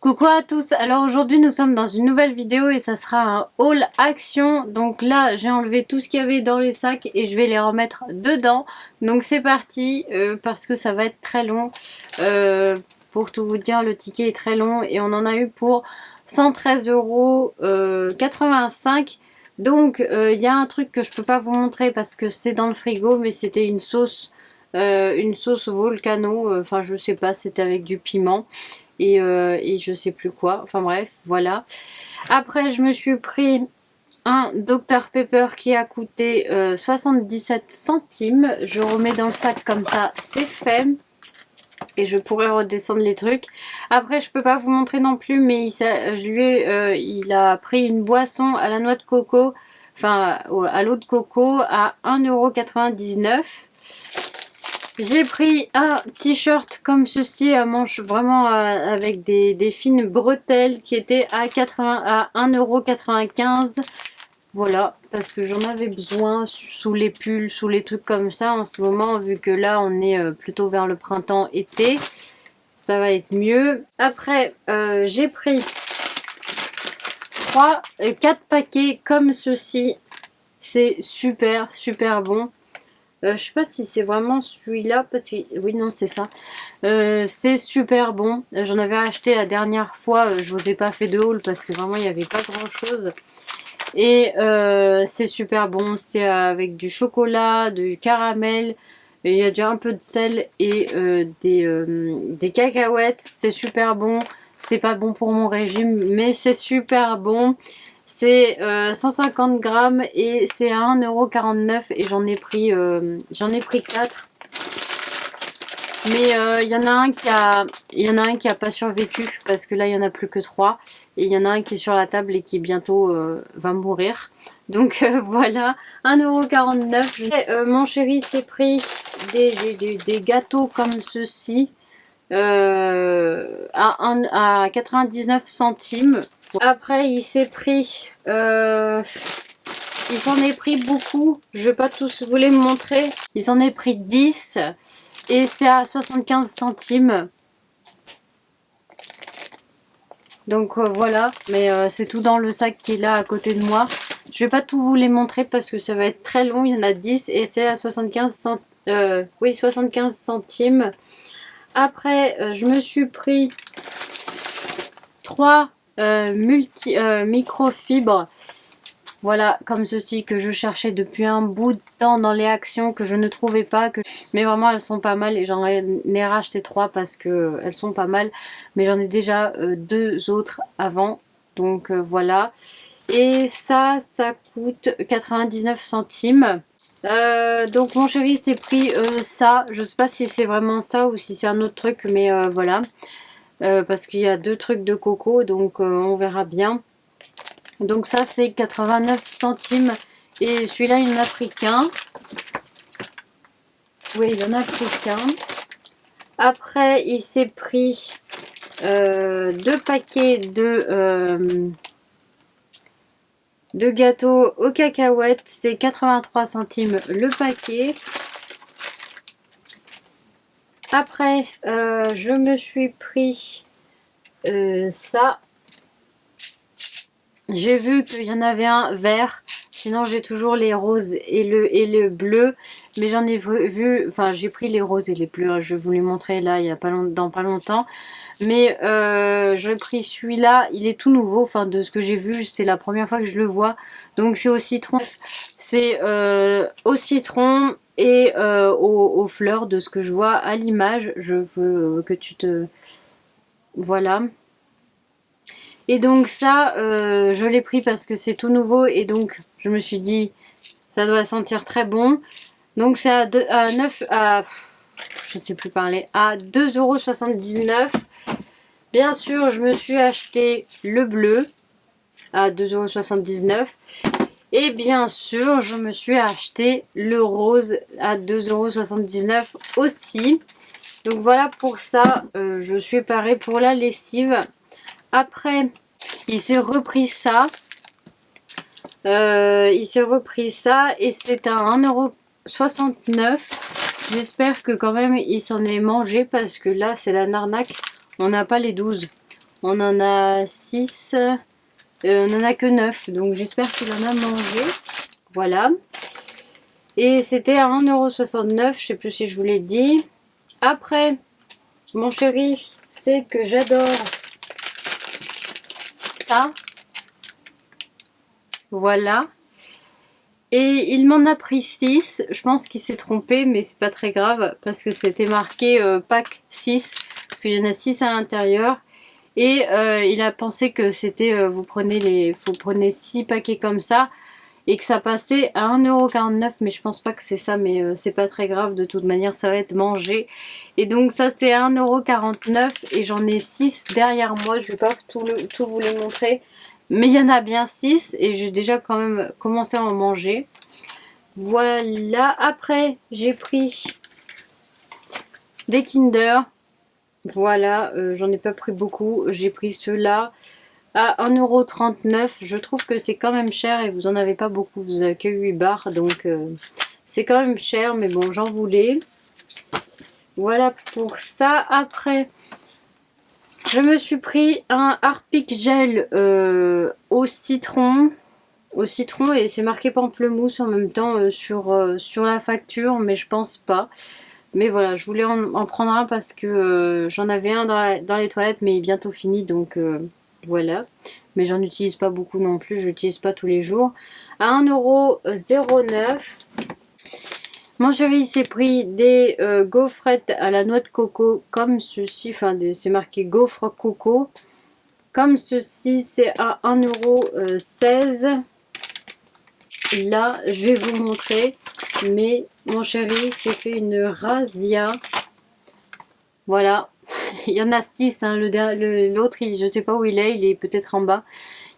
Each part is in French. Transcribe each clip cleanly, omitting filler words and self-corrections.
Coucou à tous, alors aujourd'hui nous sommes dans une nouvelle vidéo et ça sera un haul action. Donc là j'ai enlevé tout ce qu'il y avait dans les sacs et je vais les remettre dedans. Donc c'est parti parce que ça va être très long. Pour tout vous dire, le ticket est très long et on en a eu pour 113,85 €. Donc il y a un truc que je peux pas vous montrer parce que c'est dans le frigo, mais c'était une sauce volcano, enfin je sais pas, c'était avec du piment. Et je sais plus quoi, enfin bref, voilà. Après je me suis pris un Dr Pepper qui a coûté 77 centimes. Je remets dans le sac comme ça, c'est fait. Et je pourrais redescendre les trucs. Après je peux pas vous montrer non plus, mais il a pris une boisson à la noix de coco, enfin à l'eau de coco à 1,99 €. J'ai pris un t-shirt comme ceci à manches vraiment avec des fines bretelles qui était à 1,95 €. Voilà, parce que j'en avais besoin sous les pulls, sous les trucs comme ça en ce moment, vu que là on est plutôt vers le printemps-été. Ça va être mieux. Après, j'ai pris 4 paquets comme ceci. C'est super, super bon. Je sais pas si c'est vraiment celui-là, parce que oui, non, c'est ça. C'est super bon. J'en avais acheté la dernière fois. Je vous ai pas fait de haul parce que vraiment il n'y avait pas grand chose. Et c'est super bon. C'est avec du chocolat, du caramel. Il y a déjà un peu de sel et des cacahuètes. C'est super bon. C'est pas bon pour mon régime, mais c'est super bon. C'est 150 grammes et c'est à 1,49 € et j'en ai pris 4. Mais il y en a un qui a pas survécu parce que là il y en a plus que 3 et il y en a un qui est sur la table et qui bientôt va mourir. Donc voilà, 1,49 €. Mon chéri s'est pris des gâteaux comme ceci. À 99 centimes. Après il s'est pris il s'en est pris beaucoup, je vais pas tous vous les montrer. Il s'en est pris 10 et c'est à 75 centimes. Donc voilà, mais c'est tout dans le sac qui est là à côté de moi. Je vais pas tout vous les montrer parce que ça va être très long. Il y en a 10 et c'est à 75 centimes. Après, je me suis pris 3 microfibres. Voilà, comme ceci que je cherchais depuis un bout de temps dans les actions que je ne trouvais pas. Mais vraiment, elles sont pas mal et j'en ai racheté 3 parce que elles sont pas mal. Mais j'en ai déjà 2 autres avant. Donc voilà. Et ça coûte 99 centimes. Donc mon chéri s'est pris ça. Je sais pas si c'est vraiment ça ou si c'est un autre truc, mais voilà. Parce qu'il y a 2 trucs de coco, donc on verra bien. Donc ça c'est 89 centimes. Et celui-là il en a pris qu'un. Oui, il en a pris qu'un. Après il s'est pris 2 paquets de gâteaux aux cacahuètes. C'est 83 centimes le paquet. Après, je me suis pris ça. J'ai vu qu'il y en avait un vert. Sinon, j'ai toujours les roses et le bleu. Mais j'en ai vu... Enfin, j'ai pris les roses et les bleus. Je vais vous les montrer là, il y a dans pas longtemps. Mais j'ai pris celui-là. Il est tout nouveau. Enfin, de ce que j'ai vu, c'est la première fois que je le vois. Donc, c'est au citron. C'est au citron et aux fleurs de ce que je vois à l'image. Je veux que tu te... Voilà. Et donc ça, je l'ai pris parce que c'est tout nouveau. Et donc, je me suis dit, ça doit sentir très bon. Donc c'est à 2,79 €. Bien sûr, je me suis acheté le bleu à 2,79 €. Et bien sûr, je me suis acheté le rose à 2,79 € aussi. Donc voilà pour ça, je suis parée pour la lessive. Après, il s'est repris ça. Et c'est à 1,69 €. J'espère que quand même il s'en est mangé parce que là c'est la narnaque. On n'a pas les 12. On en a 6. On en a que 9. Donc j'espère qu'il en a mangé. Voilà. Et c'était à 1,69 €. Je sais plus si je vous l'ai dit. Après, mon chéri, c'est que j'adore ça. Voilà. Et il m'en a pris 6. Je pense qu'il s'est trompé, mais c'est pas très grave parce que c'était marqué pack 6. Parce qu'il y en a 6 à l'intérieur. Et il a pensé que c'était, vous prenez 6 paquets comme ça. Et que ça passait à 1,49 €. Mais je pense pas que c'est ça, mais c'est pas très grave. De toute manière, ça va être mangé. Et donc ça, c'est 1,49 €. Et j'en ai 6 derrière moi. Je vais pas tout vous les montrer. Mais il y en a bien 6 et j'ai déjà quand même commencé à en manger. Voilà, après j'ai pris des Kinder. Voilà, j'en ai pas pris beaucoup. J'ai pris ceux-là à 1,39 €. Je trouve que c'est quand même cher et vous en avez pas beaucoup. Vous avez que 8 barres, donc c'est quand même cher. Mais bon, j'en voulais. Voilà pour ça. Après, je me suis pris un Harpic Gel au citron. Et c'est marqué pamplemousse en même temps sur la facture, mais je pense pas. Mais voilà, je voulais en prendre un parce que j'en avais un dans les toilettes, mais il est bientôt fini, donc voilà. Mais j'en utilise pas beaucoup non plus, je l'utilise pas tous les jours. À 1,09 €. Mon chéri s'est pris des gaufrettes à la noix de coco comme ceci, enfin c'est marqué gaufre coco. Comme ceci, c'est à 1,16 €. Là, je vais vous montrer, mais mon chéri s'est fait une razzia. Voilà, il y en a 6, hein. L'autre, je sais pas où il est peut-être en bas.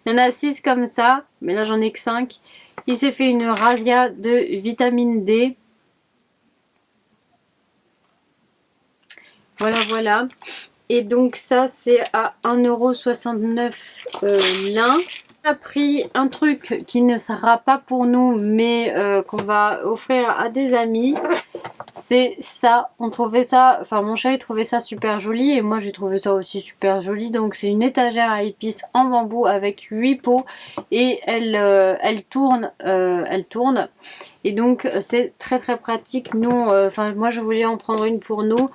Il y en a 6 comme ça, mais là j'en ai que 5. Il s'est fait une razzia de vitamine D. Voilà, voilà. Et donc ça, c'est à 1,69 € l'un. On a pris un truc qui ne sera pas pour nous, mais qu'on va offrir à des amis. C'est ça. On trouvait ça, enfin mon chéri trouvait ça super joli et moi j'ai trouvé ça aussi super joli. Donc c'est une étagère à épices en bambou avec 8 pots et elle tourne. Et donc c'est très très pratique. Nous, enfin moi je voulais en prendre une pour nous.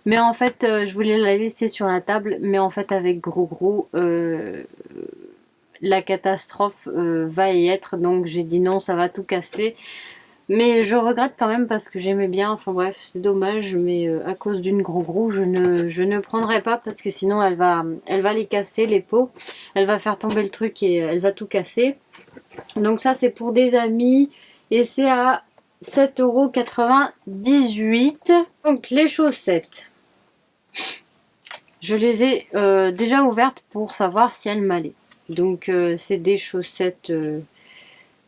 Mais en fait, je voulais la laisser sur la table. Mais en fait, avec gros, la catastrophe va y être. Donc j'ai dit non, ça va tout casser. Mais je regrette quand même parce que j'aimais bien. Enfin bref, c'est dommage. Mais à cause d'une gros, je ne prendrai pas. Parce que sinon, elle va les casser, les pots. Elle va faire tomber le truc et elle va tout casser. Donc ça, c'est pour des amis. Et c'est à 7,98 €. Donc les chaussettes. Je les ai déjà ouvertes pour savoir si elles m'allaient. Donc c'est des chaussettes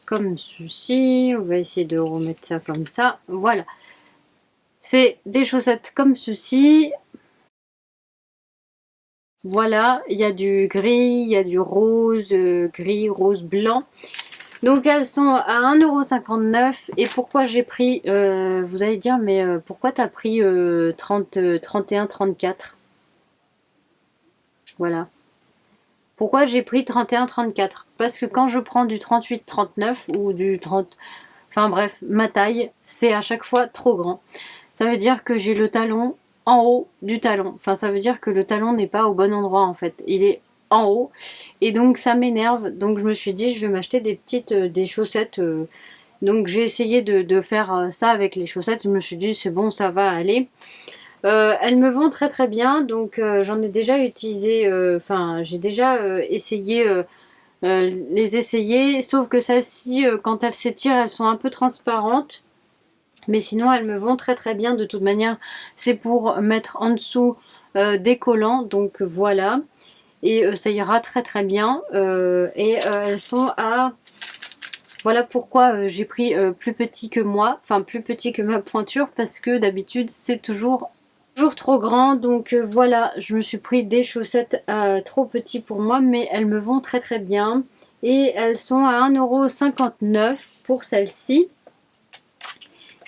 comme ceci. On va essayer de remettre ça comme ça. Voilà. C'est des chaussettes comme ceci. Voilà. Il y a du gris, il y a du rose, gris, rose, blanc. Donc elles sont à 1,59 €. Et pourquoi j'ai pris, vous allez dire, mais pourquoi t'as pris 31, 34 €? Voilà. Pourquoi j'ai pris 31-34? Parce que quand je prends du 38-39 ou du 30... Enfin bref, ma taille, c'est à chaque fois trop grand. Ça veut dire que j'ai le talon en haut du talon. Enfin, ça veut dire que le talon n'est pas au bon endroit en fait. Il est en haut. Et donc ça m'énerve. Donc je me suis dit, je vais m'acheter des chaussettes. Donc j'ai essayé de faire ça avec les chaussettes. Je me suis dit, c'est bon, ça va aller. Elles me vont très très bien, donc j'en ai déjà utilisé, enfin j'ai déjà essayé les essayer, sauf que celles-ci, quand elles s'étirent, elles sont un peu transparentes, mais sinon elles me vont très très bien. De toute manière, c'est pour mettre en dessous des collants, donc voilà, et ça ira très très bien. Et elles sont à... Voilà pourquoi j'ai pris plus petit que moi, enfin plus petit que ma pointure, parce que d'habitude c'est toujours trop grand. Donc voilà, je me suis pris des chaussettes trop petits pour moi, mais elles me vont très très bien. Et elles sont à 1,59 € pour celle-ci.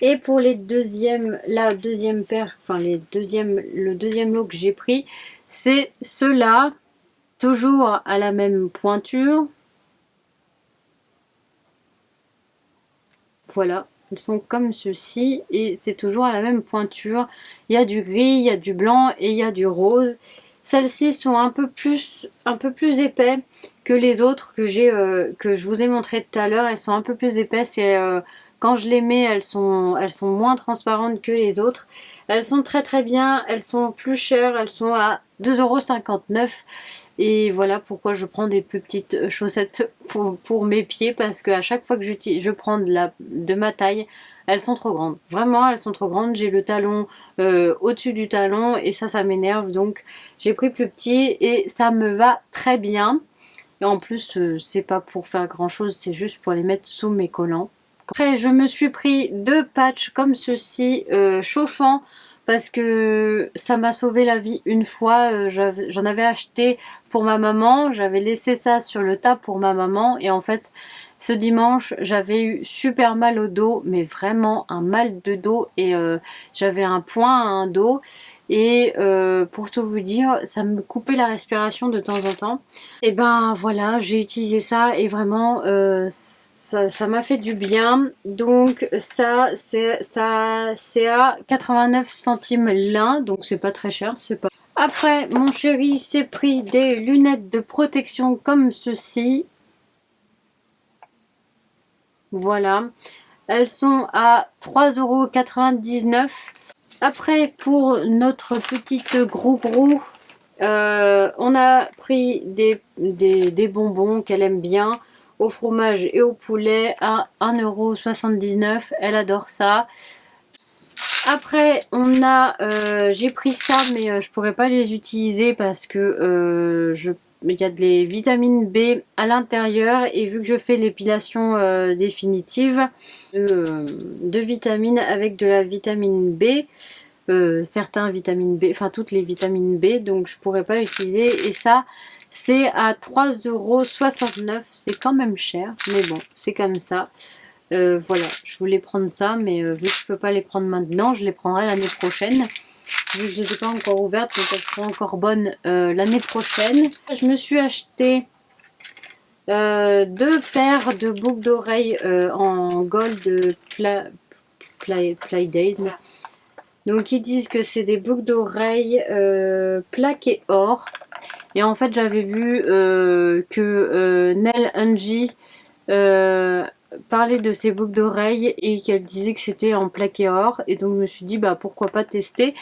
Et pour la deuxième paire, enfin le deuxième lot que j'ai pris, c'est ceux-là. toujours à la même pointure. Voilà, ils sont comme ceci et c'est toujours à la même pointure. Il y a du gris, il y a du blanc et il y a du rose. Celles-ci sont un peu plus épais que les autres que je vous ai montré tout à l'heure. Elles sont un peu plus épaisses et quand je les mets, elles sont moins transparentes que les autres. Elles sont très très bien, elles sont plus chères, elles sont à 2,59 €. Et voilà pourquoi je prends des plus petites chaussettes pour mes pieds, parce qu'à chaque fois que je prends de ma taille, elles sont trop grandes. Vraiment, elles sont trop grandes. J'ai le talon au-dessus du talon et ça m'énerve. Donc j'ai pris plus petit et ça me va très bien. Et en plus, c'est pas pour faire grand chose, c'est juste pour les mettre sous mes collants. Après, je me suis pris 2 patchs comme ceci, chauffants, parce que ça m'a sauvé la vie une fois. J'en avais acheté pour ma maman, j'avais laissé ça sur le tas pour ma maman, et en fait, ce dimanche, j'avais eu super mal au dos, mais vraiment un mal de dos, et j'avais un point à un dos. Et pour tout vous dire, ça me coupait la respiration de temps en temps. Et ben voilà, j'ai utilisé ça et vraiment ça m'a fait du bien. Donc ça c'est à 89 centimes l'un, donc c'est pas très cher, c'est pas. Après, mon chéri s'est pris des lunettes de protection comme ceci. Voilà. Elles sont à 3,99 €. Après, pour notre petite grou-grou, on a pris des bonbons qu'elle aime bien, au fromage et au poulet, à 1,79 €. Elle adore ça. Après, j'ai pris ça, mais je pourrais pas les utiliser parce que il y a des vitamines B à l'intérieur, et vu que je fais l'épilation définitive de vitamines avec de la vitamine B, certains vitamines B, enfin toutes les vitamines B, donc je pourrais pas utiliser. Et ça, c'est à 3,69 €. C'est quand même cher, mais bon, c'est comme ça. Voilà, je voulais prendre ça, mais vu que je peux pas les prendre maintenant, je les prendrai l'année prochaine. Vu que je les ai pas encore ouvertes, donc elles seront encore bonnes l'année prochaine. Je me suis acheté 2 paires de boucles d'oreilles en gold Playdate. Donc ils disent que c'est des boucles d'oreilles plaquées or. Et en fait j'avais vu que Nell Angie parlait de ces boucles d'oreilles et qu'elle disait que c'était en plaqué or. Et donc je me suis dit bah pourquoi pas tester.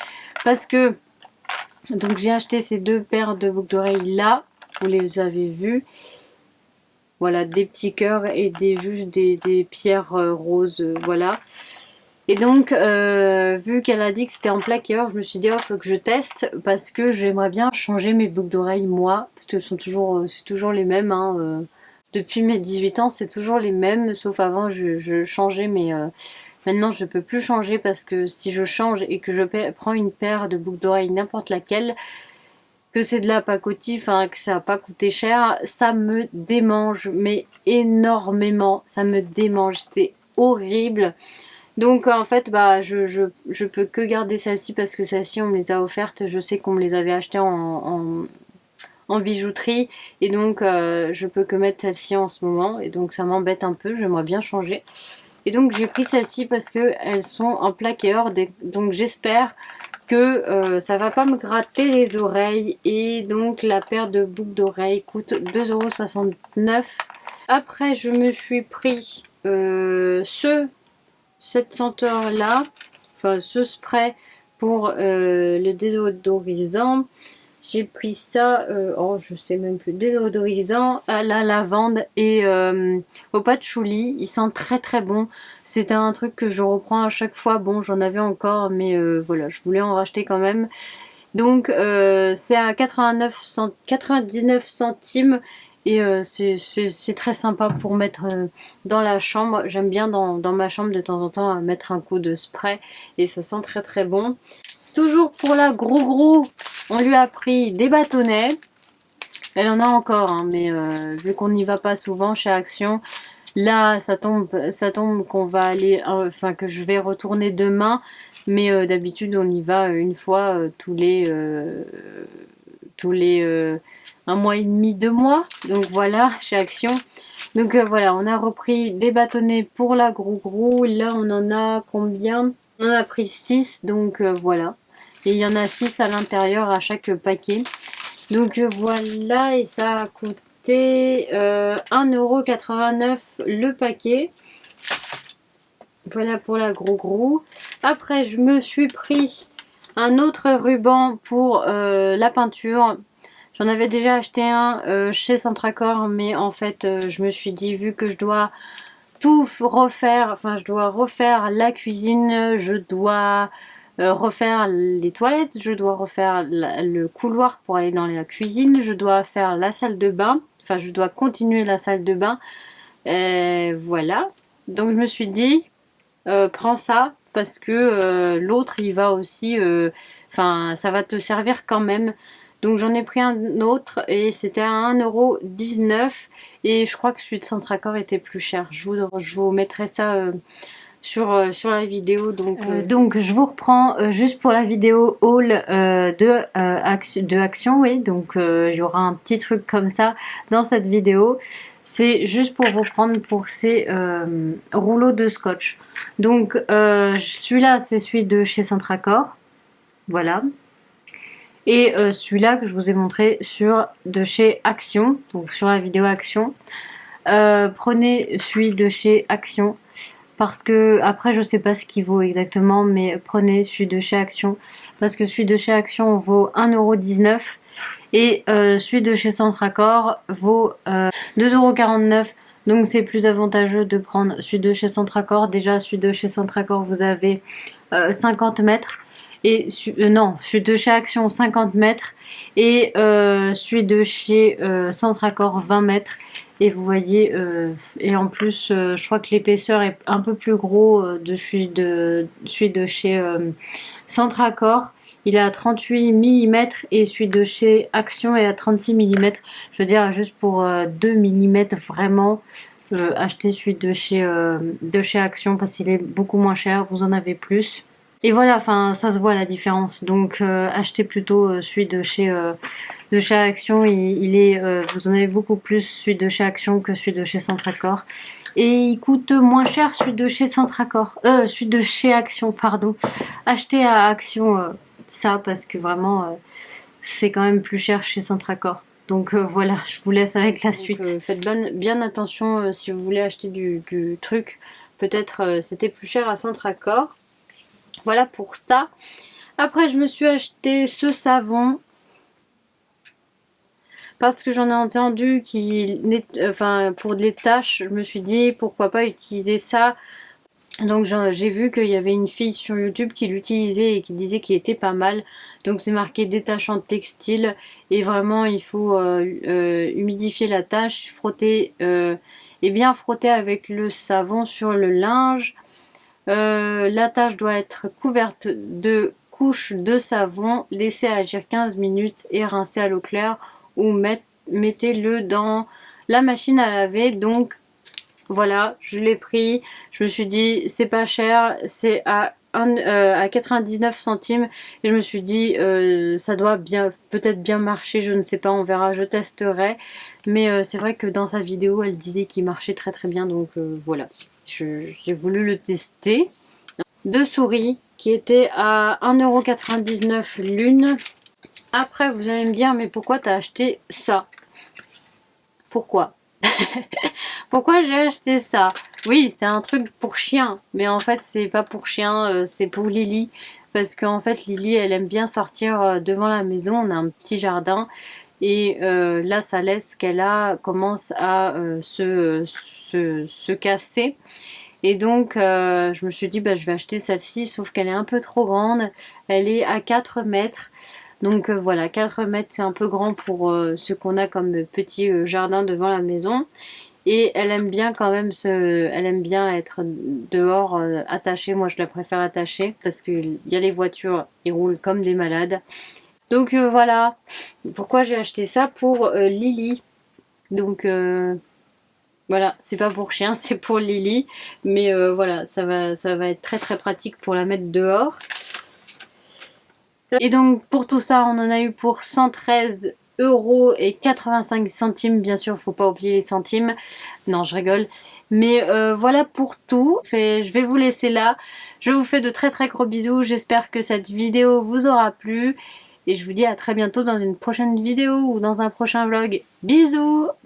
Parce que donc j'ai acheté ces 2 paires de boucles d'oreilles là. Vous les avez vues. Voilà, des petits cœurs et juste des pierres roses, voilà. Et donc, vu qu'elle a dit que c'était en plaqueur, je me suis dit, oh, faut que je teste, parce que j'aimerais bien changer mes boucles d'oreilles, moi, parce que c'est toujours les mêmes, hein. Depuis mes 18 ans, c'est toujours les mêmes, sauf avant, je changeais, mais maintenant, je peux plus changer, parce que si je change et que je prends une paire de boucles d'oreilles, n'importe laquelle, que c'est de la pacotille, enfin que ça n'a pas coûté cher, ça me démange, mais énormément, ça me démange, c'était horrible. Donc en fait bah je peux que garder celle-ci parce que celle-ci on me les a offertes, je sais qu'on me les avait achetées en bijouterie, et donc je peux que mettre celle-ci en ce moment, et donc ça m'embête un peu, j'aimerais bien changer. Et donc j'ai pris celle-ci parce que elles sont en plaqué or, donc j'espère que ça va pas me gratter les oreilles. Et donc la paire de boucles d'oreilles coûte 2,69 €. Après je me suis pris cette senteur là, enfin ce spray pour le désodorisant. J'ai pris ça, oh je sais même plus, désodorisant à la lavande et au patchouli. Il sent très très bon. C'était un truc que je reprends à chaque fois. Bon, j'en avais encore, mais voilà, je voulais en racheter quand même. Donc c'est à 99 centimes. Et c'est très sympa pour mettre dans la chambre. J'aime bien dans ma chambre de temps en temps mettre un coup de spray. Et ça sent très très bon. Toujours pour la gros, on lui a pris des bâtonnets. Elle en a encore, hein, mais vu qu'on n'y va pas souvent chez Action, là ça tombe qu'on va aller, enfin que je vais retourner demain. Mais d'habitude on y va une fois tous les un mois et demi, 2 mois. Donc voilà, chez Action. Donc voilà, on a repris des bâtonnets pour la Grou-Grou. Là, on en a combien? On en a pris 6, donc voilà. Et il y en a 6 à l'intérieur à chaque paquet. Donc voilà, et ça a coûté 1,89 € le paquet. Voilà pour la Grou-Grou. Après, je me suis pris un autre ruban pour la peinture. J'en avais déjà acheté un chez Centracor, mais en fait, je me suis dit, vu que je dois tout refaire, enfin, je dois refaire la cuisine, je dois refaire les toilettes, je dois refaire le couloir pour aller dans la cuisine, je dois faire la salle de bain, enfin, je dois continuer la salle de bain. Voilà. Donc, je me suis dit, prends ça parce que l'autre il va aussi enfin ça va te servir quand même. Donc j'en ai pris un autre et c'était à 1,19 € et je crois que celui de Centracor était plus cher. Je vous mettrai ça sur la vidéo. Donc je vous reprends juste pour la vidéo haul de Action, oui. Donc il y aura un petit truc comme ça dans cette vidéo. C'est juste pour vous prendre pour ces rouleaux de scotch. Donc celui-là, c'est celui de chez Centracor. Voilà. Et celui-là que je vous ai montré de chez Action, donc sur la vidéo Action. Prenez celui de chez Action. Parce que, après, je sais pas ce qu'il vaut exactement, mais prenez celui de chez Action. Parce que celui de chez Action vaut 1,19 € et celui de chez Centracor vaut 2,49 €. Donc c'est plus avantageux de prendre celui de chez Centracor. Déjà, celui de chez Centracor, vous avez 50 mètres. Et non, celui de chez Action, 50 mètres. Et celui de chez Centracor, 20 mètres. Et vous voyez, et en plus, je crois que l'épaisseur est un peu plus gros de celui de chez Centracor. Il est à 38 mm et celui de chez Action est à 36 mm. Je veux dire, juste pour 2 mm vraiment, achetez celui de chez Action parce qu'il est beaucoup moins cher, vous en avez plus. Et voilà, enfin, ça se voit la différence. Donc, achetez plutôt celui de chez Action. Vous en avez beaucoup plus celui de chez Action que celui de chez Centracor. Et il coûte moins cher celui de chez Centracor. Celui de chez Action, pardon. Achetez à Action ça parce que vraiment, c'est quand même plus cher chez Centracor. Donc voilà, je vous laisse avec la suite. Faites bien attention si vous voulez acheter du truc. Peut-être c'était plus cher à Centracor. Voilà pour ça. Après, je me suis acheté ce savon parce que j'en ai entendu pour les taches. Je me suis dit pourquoi pas utiliser ça. Donc j'ai vu qu'il y avait une fille sur YouTube qui l'utilisait et qui disait qu'il était pas mal. Donc c'est marqué détachant textile et vraiment il faut humidifier la tache, frotter et bien frotter avec le savon sur le linge. La tâche doit être couverte de couches de savon, laissez agir 15 minutes et rincer à l'eau claire ou mettez-le dans la machine à laver. Donc voilà, je l'ai pris, je me suis dit c'est pas cher, c'est à 99 centimes et je me suis dit ça doit peut-être bien marcher, je ne sais pas, on verra, je testerai. Mais c'est vrai que dans sa vidéo elle disait qu'il marchait très très bien, donc voilà, j'ai voulu le tester. Deux souris qui étaient à 1,99 € l'une. Après vous allez me dire mais pourquoi t'as acheté ça? Pourquoi? Pourquoi j'ai acheté ça? Oui, c'est un truc pour chien, mais en fait c'est pas pour chien, c'est pour Lily. Parce qu'en fait Lily elle aime bien sortir devant la maison, on a un petit jardin. Et là sa laisse qu'elle a commence à se casser. Et donc je me suis dit je vais acheter celle-ci, sauf qu'elle est un peu trop grande. Elle est à 4 mètres. Donc voilà, 4 mètres c'est un peu grand pour ce qu'on a comme petit jardin devant la maison. Et elle aime bien quand même elle aime bien être dehors attachée. Moi je la préfère attachée parce qu'il y a les voitures, ils roulent comme des malades. Donc voilà, pourquoi j'ai acheté ça pour Lily. Donc voilà, c'est pas pour chien, c'est pour Lily. Mais voilà, ça va être très très pratique pour la mettre dehors. Et donc pour tout ça, on en a eu pour 113 €85. Bien sûr, faut pas oublier les centimes. Non, je rigole. Mais voilà pour tout. Je vais vous laisser là. Je vous fais de très très gros bisous. J'espère que cette vidéo vous aura plu. Et je vous dis à très bientôt dans une prochaine vidéo ou dans un prochain vlog. Bisous!